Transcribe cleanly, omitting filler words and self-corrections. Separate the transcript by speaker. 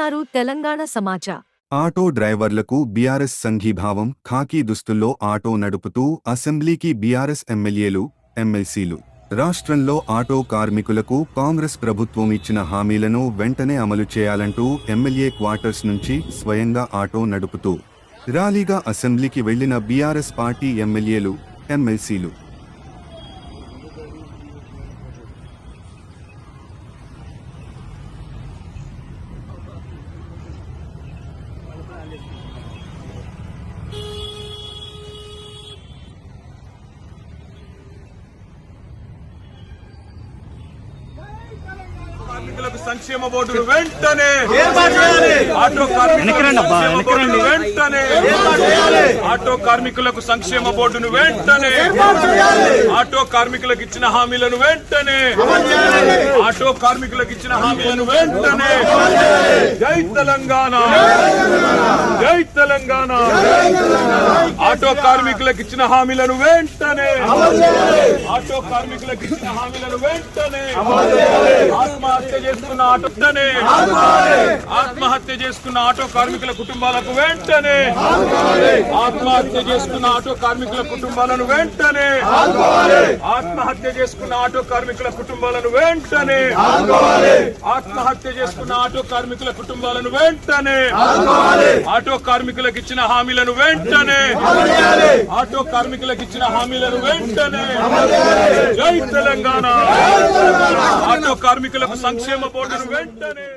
Speaker 1: చూస్తున్నారు తెలంగాణ సమాచార్.
Speaker 2: ఆటో డ్రైవర్లకు బీఆర్ఎస్ సంఘీభావం. ఖాకీ దుస్తుల్లో ఆటో నడుపుతూ అసెంబ్లీకి బీఆర్ఎస్ ఎమ్మెల్యేలు, ఎమ్మెల్సీలు. రాష్ట్రంలో ఆటో కార్మికులకు కాంగ్రెస్ ప్రభుత్వం ఇచ్చిన హామీలను వెంటనే అమలు చేయాలంటూ ఎమ్మెల్యే క్వార్టర్స్ నుంచి స్వయంగా ఆటో నడుపుతూ ర్యాలీగా అసెంబ్లీకి వెళ్లిన బీఆర్ఎస్ పార్టీ ఎమ్మెల్యేలు, ఎమ్మెల్సీలు.
Speaker 3: కార్మికులకు సంక్షేమ బోర్డును వెంటనే ఆటో కార్మికులకు వెంటనే ఆటో కార్మికులకు సంక్షేమ బోర్డును వెంటనే ఆటో కార్మికులకు ఇచ్చిన హామీలను వెంటనే ఆటో కార్మికులకు ఇచ్చిన హామీలను వెంటనే జై తెలంగాణ, జై తెలంగాణ. ఆటో కార్మికులకు ఇచ్చిన హామీలను వెంటనే ఆటో కార్మికులకు ఇచ్చిన హామీలను వెంటనే ఆత్మహత్య చేసుకున్న ఆత్మహత్య చేసుకున్న ఆటో కార్మికుల కుటుంబాలకు వెంటనే ఆత్మహత్య చేసుకున్న ఆటో కార్మికుల కుటుంబాలను వెంటనే ఆత్మహత్య చేసుకున్న ఆటో కార్మికుల కుటుంబాలను వెంటనే ఆత్మహత్య చేసుకున్న ఆటో కార్మికుల కుటుంబాలను వెంటనే ఆటో కార్మికులకు ఇచ్చిన హామీలను వెంటనే ఆటో కార్మికులకు ఇచ్చిన హామీలను వెంటనే జై తెలంగాణ. ఆటో కార్మికులకు సంక్షేమ బోర్డును వెంటనే